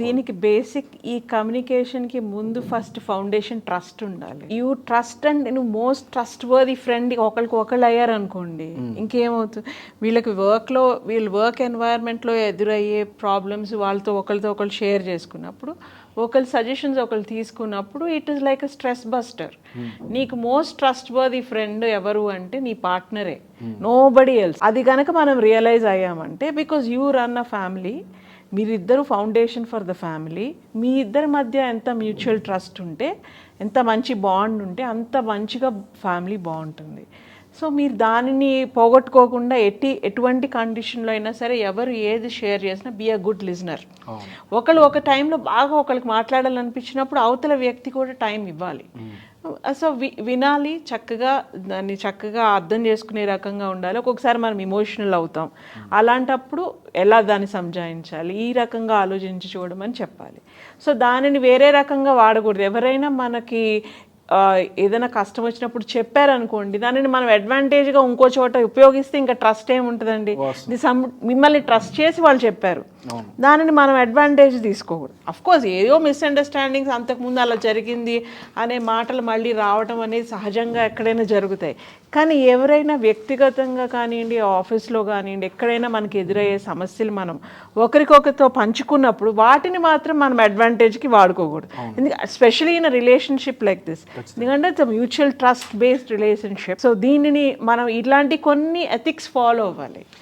దీనికి బేసిక్ ఈ కమ్యూనికేషన్కి ముందు ఫస్ట్ ఫౌండేషన్ ట్రస్ట్ ఉండాలి. యూ ట్రస్ట్ అండ్ నువ్వు మోస్ట్ ట్రస్ట్ వర్ది ఫ్రెండ్ ఒకరికి ఒకళ్ళు అయ్యారనుకోండి, ఇంకేమవుతుంది, వీళ్ళకి వీళ్ళు వర్క్ ఎన్వైర్న్మెంట్లో ఎదురయ్యే ప్రాబ్లమ్స్ వాళ్ళతో ఒకరితో ఒకళ్ళు షేర్ చేసుకున్నప్పుడు, ఒకరి సజెషన్స్ ఒకళ్ళు తీసుకున్నప్పుడు it is like a stress buster. నీకు మోస్ట్ ట్రస్ట్ వర్ది ఫ్రెండ్ ఎవరు అంటే నీ పార్ట్నరే, నోబడీ ఎల్స్. అది కనుక మనం రియలైజ్ అయ్యామంటే, because you run a family, మీరిద్దరు ఫౌండేషన్ ఫర్ ద ఫ్యామిలీ, మీ ఇద్దరి మధ్య ఎంత మ్యూచువల్ ట్రస్ట్ ఉంటే, ఎంత మంచి బాండ్ ఉంటే అంత మంచిగా ఫ్యామిలీ బాగుంటుంది. సో మీరు దానిని పోగొట్టుకోకుండా ఎటువంటి కండిషన్లో అయినా సరే ఎవరు ఏది షేర్ చేసినా బీ అ గుడ్ లిజనర్. ఒకళ్ళు ఒక టైంలో బాగా ఒకరికి మాట్లాడాలనిపించినప్పుడు అవతల వ్యక్తి కూడా టైం ఇవ్వాలి. సో వినాలి, దాన్ని చక్కగా అర్థం చేసుకునే రకంగా ఉండాలి. ఒక్కొక్కసారి మనం ఇమోషనల్ అవుతాం, అలాంటప్పుడు ఎలా దాన్ని సంజాయించాలి, ఈ రకంగా ఆలోచించి చూడమని చెప్పాలి. సో దానిని వేరే రకంగా వాడకూడదు. ఎవరైనా మనకి ఏదైనా కష్టం వచ్చినప్పుడు చెప్పారనుకోండి, దానిని మనం అడ్వాంటేజ్గా ఇంకో చోట ఉపయోగిస్తే ఇంకా ట్రస్ట్ ఏముంటుందండి. మిమ్మల్ని ట్రస్ట్ చేసి వాళ్ళు చెప్పారు, దానిని మనం అడ్వాంటేజ్ తీసుకోకూడదు. అఫ్కోర్స్ ఏదో మిస్అండర్స్టాండింగ్స్ అంతకుముందు అలా జరిగింది అనే మాటలు మళ్ళీ రావడం అనేది సహజంగా ఎక్కడైనా జరుగుతాయి. కానీ ఎవరైనా వ్యక్తిగతంగా కానివ్వండి, ఆఫీస్లో కానివ్వండి, ఎక్కడైనా మనకి ఎదురయ్యే సమస్యలు మనం ఒకరికొకరితో పంచుకున్నప్పుడు వాటిని మాత్రం మనం అడ్వాంటేజ్కి వాడుకోకూడదు. ఎందుకంటే specially in relationship like this, ఎందుకంటే it's mutual trust based relationship. So దీనిని మనం ఇట్లాంటి కొన్ని ఎథిక్స్ ఫాలో అవ్వాలి.